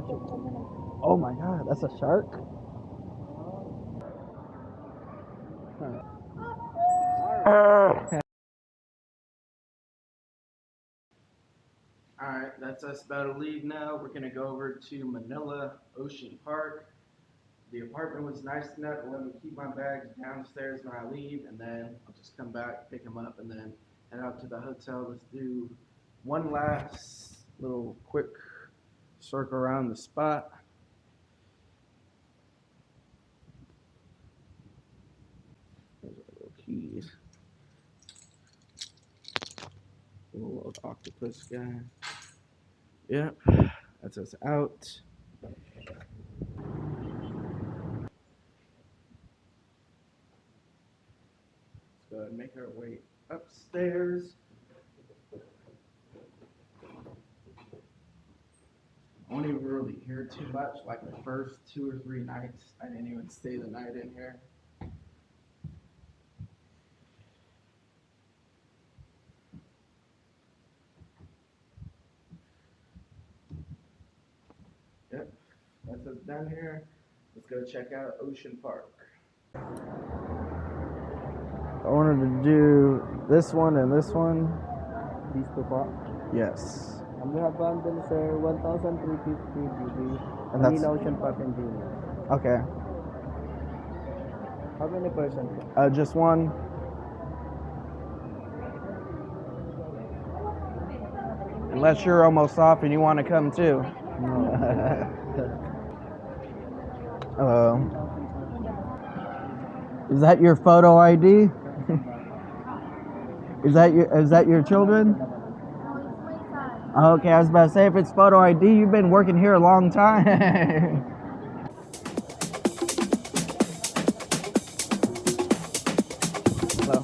Oh my god, that's a shark? Alright, that's us about to leave now. We're going to go over to Manila Ocean Park. The apartment was nice enough to let me keep my bags downstairs when I leave, and then I'll just come back, pick them up, and then head out to the hotel. Let's do one last little quick circle around the spot. There's our little keys. Little octopus guy. Yep, that's us out. Let's go ahead and make our way upstairs. I don't even really hear too much. Like the first 2 or 3 nights, I didn't even stay the night in here. Yep, that's us done here. Let's go check out Ocean Park. I wanted to do this one and this one. These two po. Yes. We have bundle, sir, 1,350 GB. And that's Manila Ocean Park and Junior. okay. How many person? Just one. Unless you're almost off and you want to come too. No. Is that your photo ID? Is that your children? Okay, I was about to say, if it's photo ID, you've been working here a long time. Hello.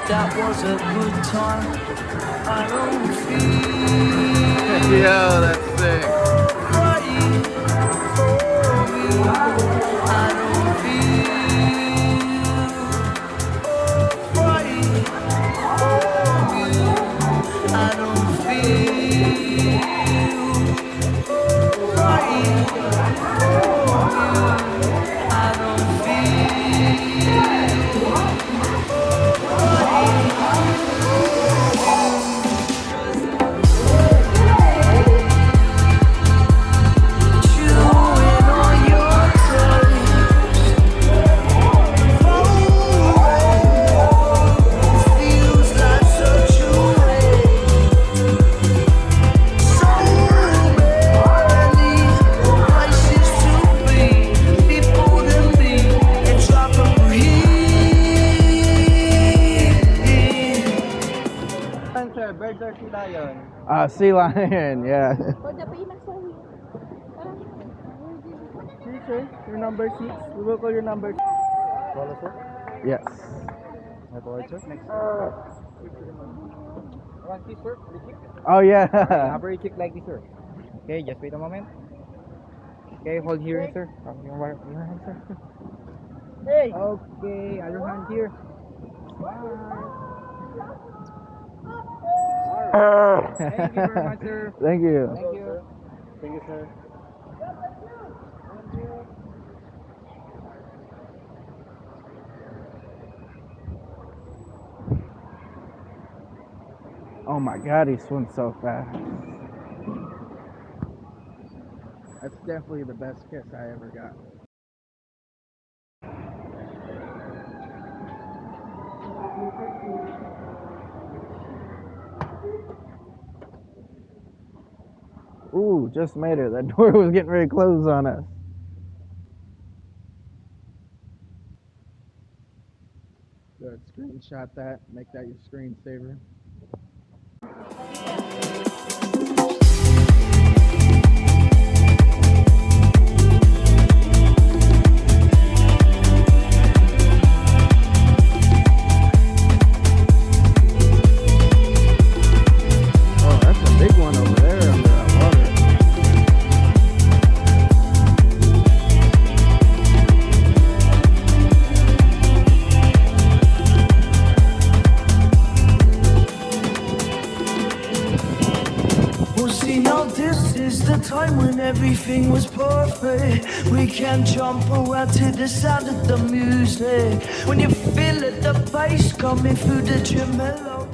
That was a good time. I don't feel. Yeah, that's sick. Crying for me. I don't feel. Crying for me. I don't feel. Crying for me. I don't Birds or sea lion? Sea lion, yeah. For the payment, sorry. See, sir, your number 6. We will call your number 6. Follow, sir. Yes. My boy, sir. Next. One kiss, sir. Kick. Oh yeah. Number kick like this, sir. Okay, just wait a moment. Okay, hold here, sir. Your hand, sir. Hey. Okay, other hand here. Thank you very much, sir. Thank you. Thank you. Thank you, sir. Oh my god, he swims so fast. That's definitely the best kiss I ever got. Ooh, just made it. That door was getting ready to close on us. Good, screenshot that. Make that your screensaver. Oh, that's a big one over there under that water. Well, see, now this is the time when everything was perfect. We can jump around to the sound of the music. When you feel it, the bass coming through the tremolo.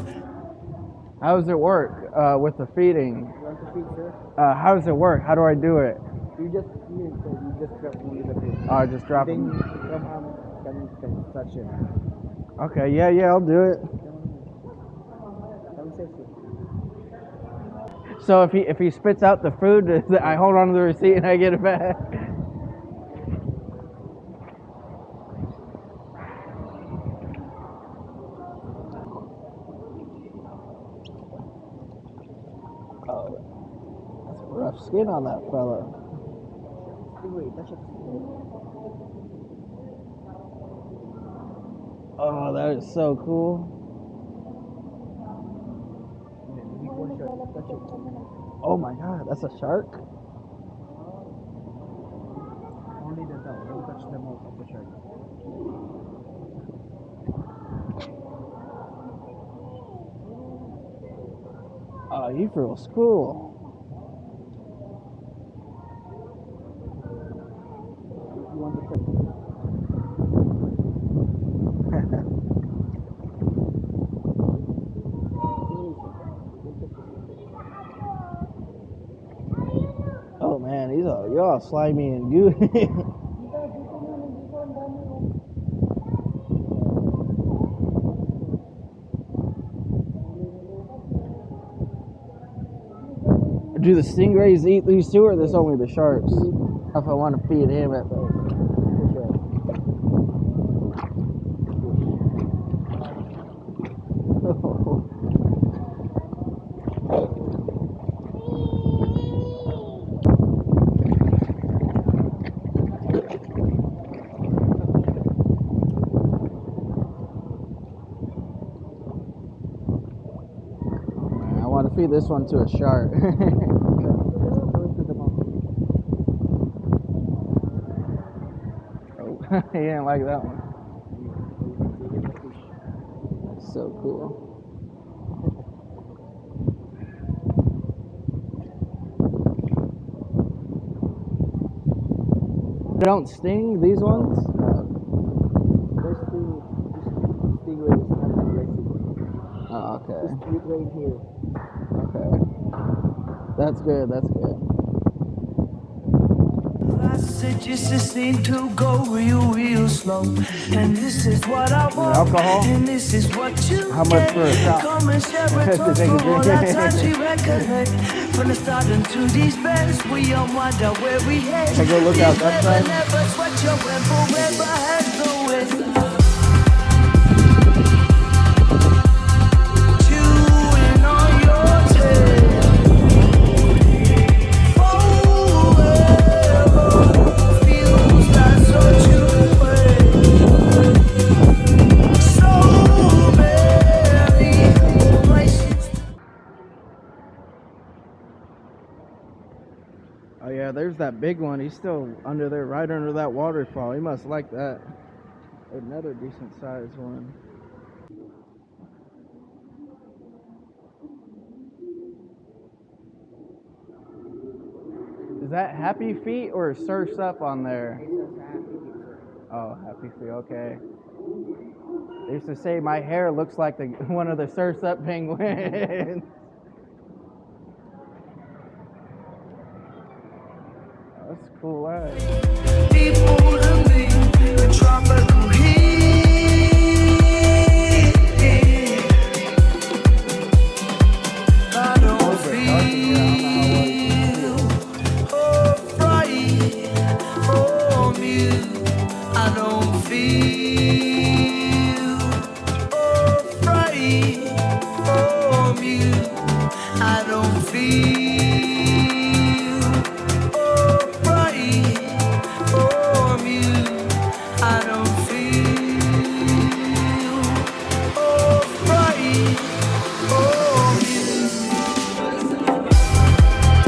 How does it work with the feeding? You want to feed, sir? How does it work? How do I do it? You just feed, sir. You just drop only the food. Oh, just drop Then them. you can touch it. Okay, yeah, I'll do it. Come safely. So if he spits out the food, I hold on to the receipt and I get it back. Oh, that's rough skin on that fella. Wait, touch it. Oh, that is so cool. Before shark, touch it. Oh my God, that's a shark? Only the tail. Don't touch the mouth of the shark. Oh, he feels cool. You want to touch Oh man, you're all slimy and gooey. Do the stingrays eat these too, or this only the sharks? If I want to feed him at I want to feed this one to a shark. Throw it to the mouth. Oh, he didn't like that one. You get the fish. That's so cool. They don't sting, these ones? There's two stingrays not aggressive. Oh, okay. Just eat right here. Okay. That's good, that's good. I said just this thing to go real slow. And this is what I want. Alcohol? And this is what you How much for a shot? Come and share it To with take a us for all drink. that times we recollect. From the start into these bends, we all wonder where we head. Can I go look out that side? Never sweat your wind forever has no end. Chewing on your tail. Oh yeah, there's that big one. He's still under there, right under that waterfall. He must like that. Another decent sized one. Is that Happy Feet or Surf's Up on there? Oh, Happy Feet, okay. They used to say my hair looks like one of the Surf's Up penguins. That's a cool eye. People to me, the tropical heat. from you. I don't feel alright from you. I don't feel alright from you.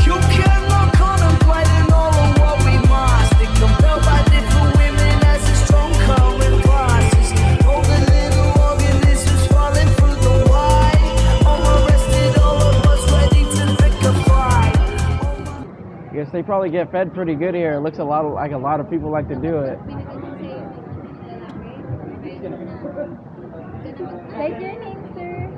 You cannot contemplate in all of what we must. Be compelled by different women as a strong current passes. All the little organisms falling through the wide. All arrested, all of us ready to pick a fight. I guess they probably get fed pretty good here. It looks like a lot of people like to do it. Write your name, sir.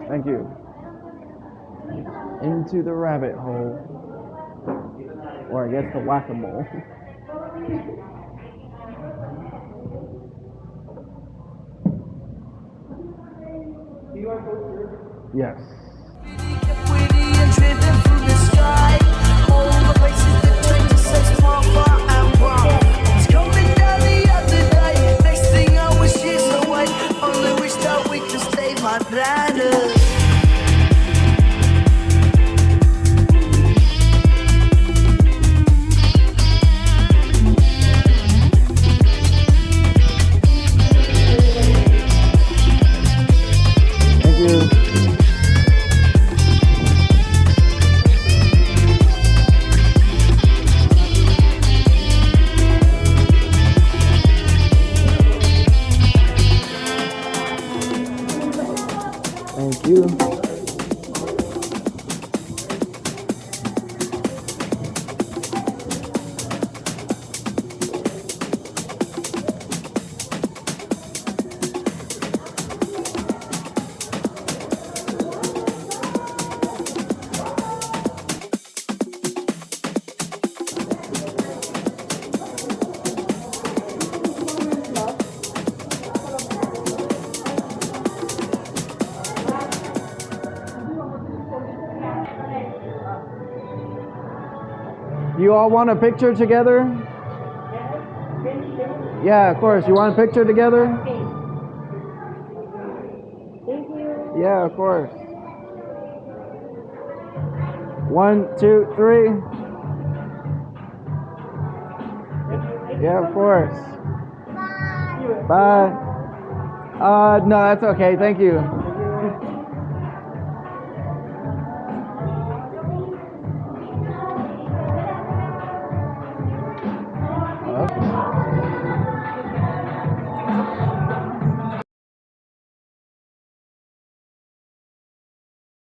Thank you. Into the rabbit hole. Or I guess the whack-a-mole. Yes. Witty and driven through the sky. All the places that change to say small, far and wrong. It's coming down the other day. Next thing I was years away. Only wish that we could stay my planet. Thank you. Thank you. You all want a picture together? Yeah, of course. You want a picture together? Thank you. Yeah, of course. 1, 2, 3. Yeah, of course. Bye. No, that's okay. Thank you.